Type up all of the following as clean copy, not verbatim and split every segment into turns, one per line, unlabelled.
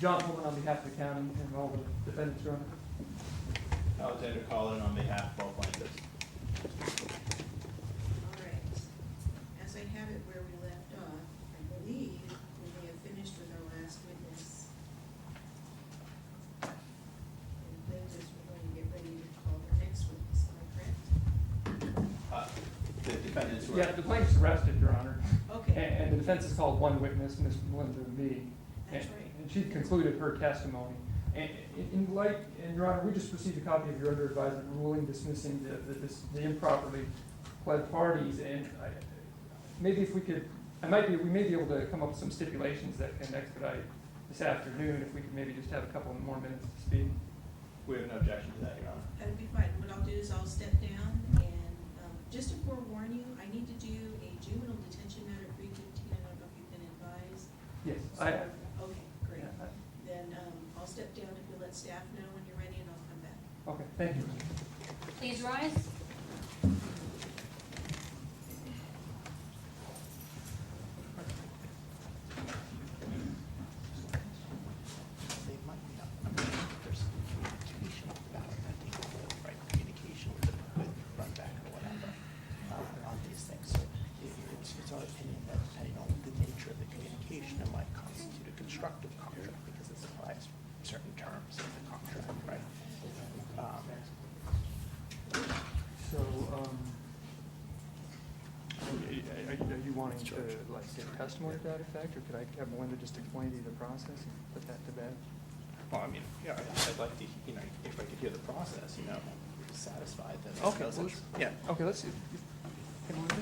John Pullman on behalf of the county and all the defendants, Your Honor.
Alexander Collin on behalf of all plaintiffs.
All right. As I have it where we left off, I believe we may have finished with our last witness. And plaintiffs, we're going to get ready to call our next witness. Am I correct?
The defendants were.
Yeah, the plaintiff's arrested, Your Honor.
Okay.
And the defense has called one witness, Ms. Melinda B.
That's right.
And she concluded her testimony. And in light, and Your Honor, we just received a copy of your under advisement ruling dismissing the improperly pled parties. And maybe if we could, we may be able to come up with some stipulations that can expedite this afternoon, if we could maybe just have a couple more minutes to speak.
We have no objection to that, Your Honor.
That'd be fine. What I'll do is I'll step down and, just to forewarn you, I need to do a juvenile detention matter 315. I don't know if you've been advised.
Yes,
So-
I have.
Okay, great.
Yeah,
Then, I'll step down if you'll let staff know when you're ready and I'll come back.
Okay, thank you.
Please rise.
They might not, there's communication about it, I think, right, communication with run back or whatever, on these things. So it's our opinion that depending on the nature of the communication, it might constitute a constructive contract because it applies certain terms of the contract, right?
So, are you wanting to, like, get testimony to that effect, or could I have Melinda just explain to you the process and put that to bed?
Well, I mean, yeah, I'd like to, if I could hear the process, satisfied that.
Okay, well,
Yeah.
Okay, let's see. Hey, Melinda?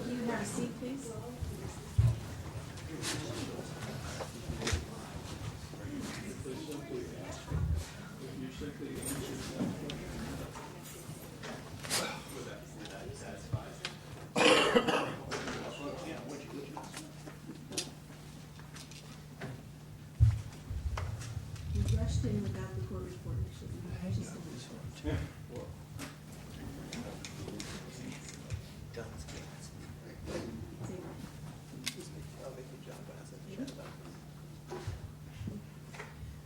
Can you have a seat, please? You rushed in without the court reporter, so you just a minute.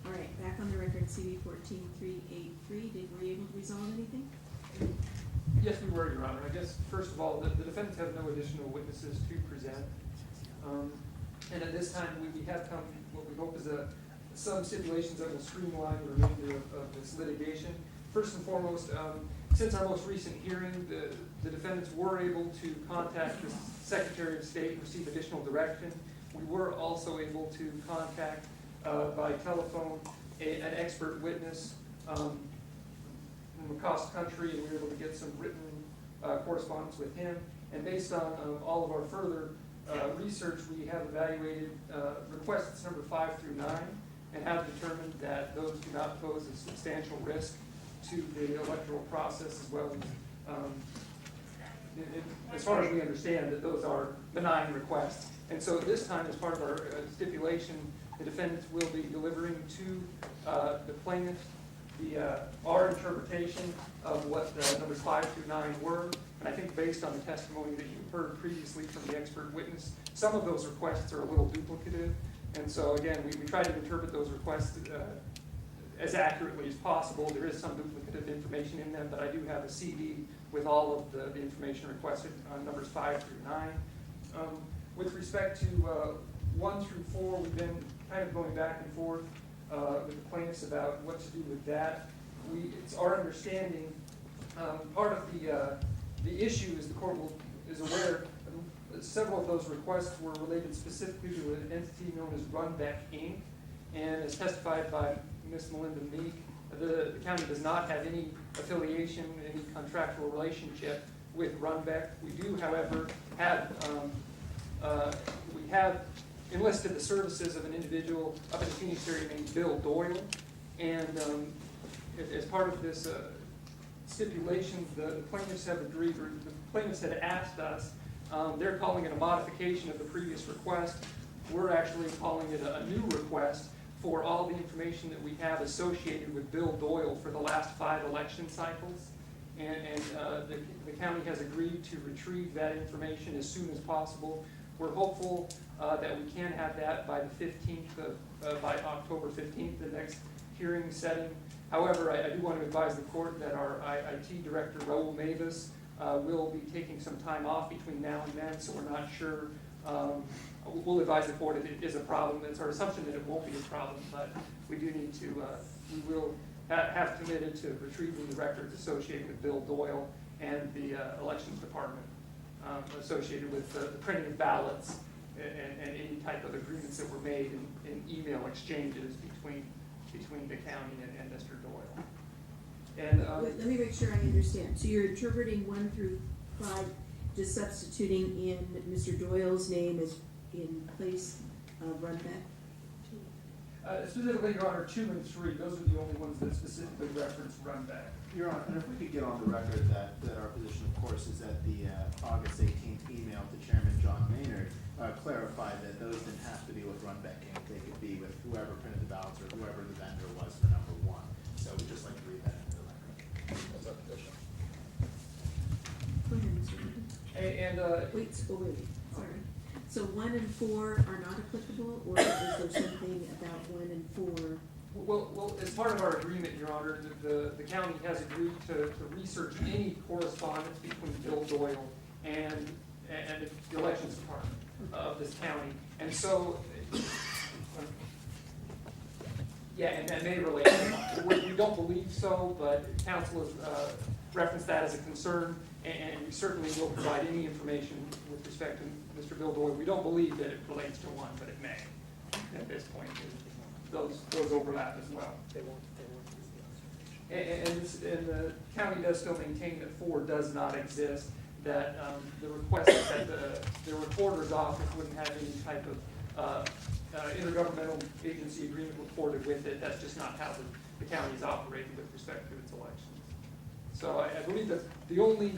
All right, back on the record, CD 14383, were you able to resolve anything?
Yes, we were, Your Honor. I guess, first of all, the defendants have no additional witnesses to present. And at this time, we have come, what we hope is some stipulations that will streamline the remainder of this litigation. First and foremost, since our most recent hearing, the defendants were able to contact the Secretary of State and receive additional direction. We were also able to contact by telephone an expert witness from across the country, and we were able to get some written correspondence with him. And based on all of our further research, we have evaluated requests number 5 through 9 and have determined that those do not pose a substantial risk to the electoral process, as well as as far as we understand, that those are benign requests. And so this time, as part of our stipulation, the defendants will be delivering to the plaintiffs our interpretation of what numbers 5 through 9 were. And I think based on the testimony that you heard previously from the expert witness, some of those requests are a little duplicative. And so again, we try to interpret those requests as accurately as possible. There is some duplicative information in them, but I do have a CD with all of the information requested on numbers 5 through 9. With respect to 1 through 4, we've been kind of going back and forth with the plaintiffs about what to do with that. It's our understanding, part of the issue, as the court is aware, several of those requests were related specifically to an entity known as Runbeck Inc. And as testified by Ms. Melinda Meek, the county does not have any affiliation, any contractual relationship with Runbeck. We do, however, have enlisted the services of an individual up in the Phoenix area named Bill Doyle. And as part of this stipulation, the plaintiffs have agreed, or the plaintiffs had asked us, they're calling it a modification of the previous request. We're actually calling it a new request for all the information that we have associated with Bill Doyle for the last 5 election cycles. And the county has agreed to retrieve that information as soon as possible. We're hopeful that we can have that by the 15th, by October 15th, the next hearing setting. However, I do want to advise the court that our IT director, Raul Mavis, will be taking some time off between now and then, so we're not sure. We'll advise the court if it is a problem. It's our assumption that it won't be a problem, but we do need to, we will have committed to retrieving the records associated with Bill Doyle and the elections department, associated with the printing of ballots and any type of agreements that were made in email exchanges between the county and Mr. Doyle. And
Wait, let me make sure I understand. So you're interpreting 1 through 5, just substituting in Mr. Doyle's name as in place of Runback?
specifically, Your Honor, 2 and 3, those are the only ones that specifically reference Runback.
Your Honor, and if we could get on the record that our position, of course, is that the August 18th email to Chairman John Maynard clarified that those didn't have to be with Runback Inc. They could be with whoever printed the ballots or whoever the vendor was for number 1. So we'd just like to read that into the record. That's our position.
Go ahead, Mr. Lincoln. Wait, sorry. So 1 and 4 are not applicable, or is there something about 1 and 4?
Well, as part of our agreement, Your Honor, the county has agreed to research any correspondence between Bill Doyle and the elections department of this county. And so, yeah, and that may relate. We don't believe so, but counsel has referenced that as a concern, and we certainly will provide any information with respect to Mr. Bill Doyle. We don't believe that it relates to 1, but it may at this point. Those overlap as well. And the county does still maintain that 4 does not exist, that the request is that the recorder's office wouldn't have any type of intergovernmental agency agreement reported with it. That's just not how the county is operating with respect to its elections. So I believe that the only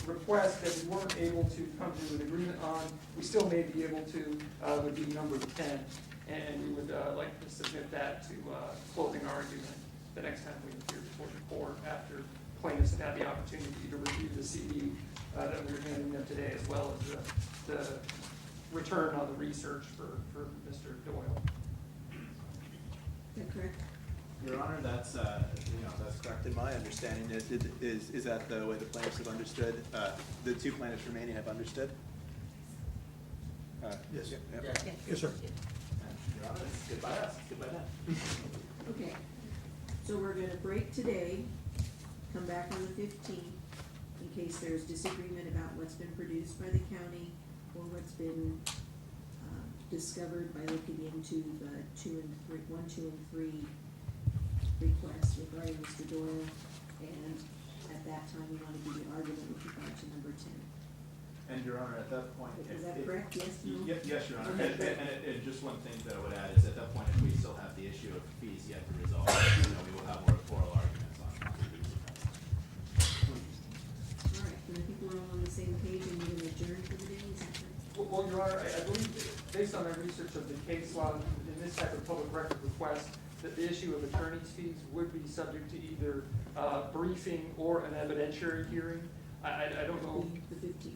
request that we weren't able to come to an agreement on, we still may be able to, would be number 10. And we would like to submit that to closing argument the next time we appear before the court, after plaintiffs have had the opportunity to review the CD that we're handing them today, as well as the return on the research for Mr. Doyle.
Is that correct?
Your Honor, that's that's correct in my understanding. Is that the way the plaintiffs have understood? The 2 plaintiffs remaining have understood?
Yes.
Yeah.
Yes, sir.
Your Honor, it's goodbye us. Goodbye them.
Okay. So we're gonna break today, come back on the 15th, in case there's disagreement about what's been produced by the county or what's been discovered by looking into the 1, 2, and 3 requests regarding Mr. Doyle. And at that time, we want to do the argument with regard to number 10.
And Your Honor, at that point,
Is that correct? Yes, no?
Yes, Your Honor.
Okay.
And just one thing that I would add is at that point, if we still have the issue of fees yet to resolve, we will have more oral arguments on the fees.
All right, then I think we're all on the same page and we're gonna adjourn for the day, is that correct?
Well, Your Honor, I believe, based on our research of the case law in this type of public record request, that the issue of attorney's fees would be subject to either briefing or an evidentiary hearing. I don't know.
The 15th.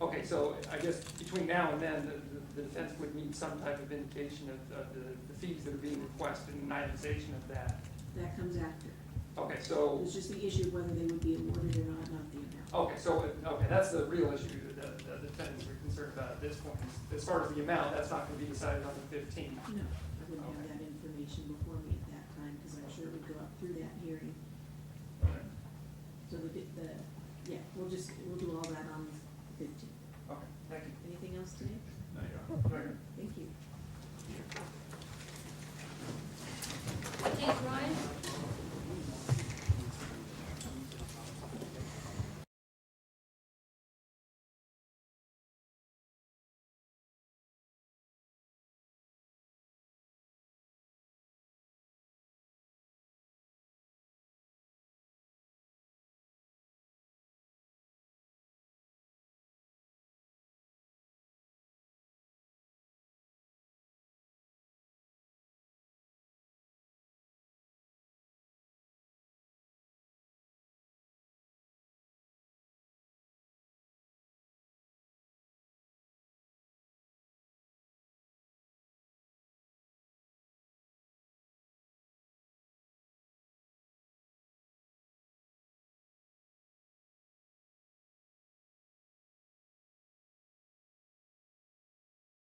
Okay, so I guess between now and then, the defense would need some type of indication of the fees that are being requested and an itemization of that.
That comes after.
Okay, so,
It's just the issue of whether they would be awarded or not the amount.
okay, that's the real issue that the defendants are concerned about at this point. As far as the amount, that's not going to be decided on the 15th.
No, I wouldn't have that information before me at that time, because I'm sure it would go up through that hearing.
Okay,
So we'll do all that on the 15th.
okay, thank you.
Anything else today?
No, Your Honor.
Very good.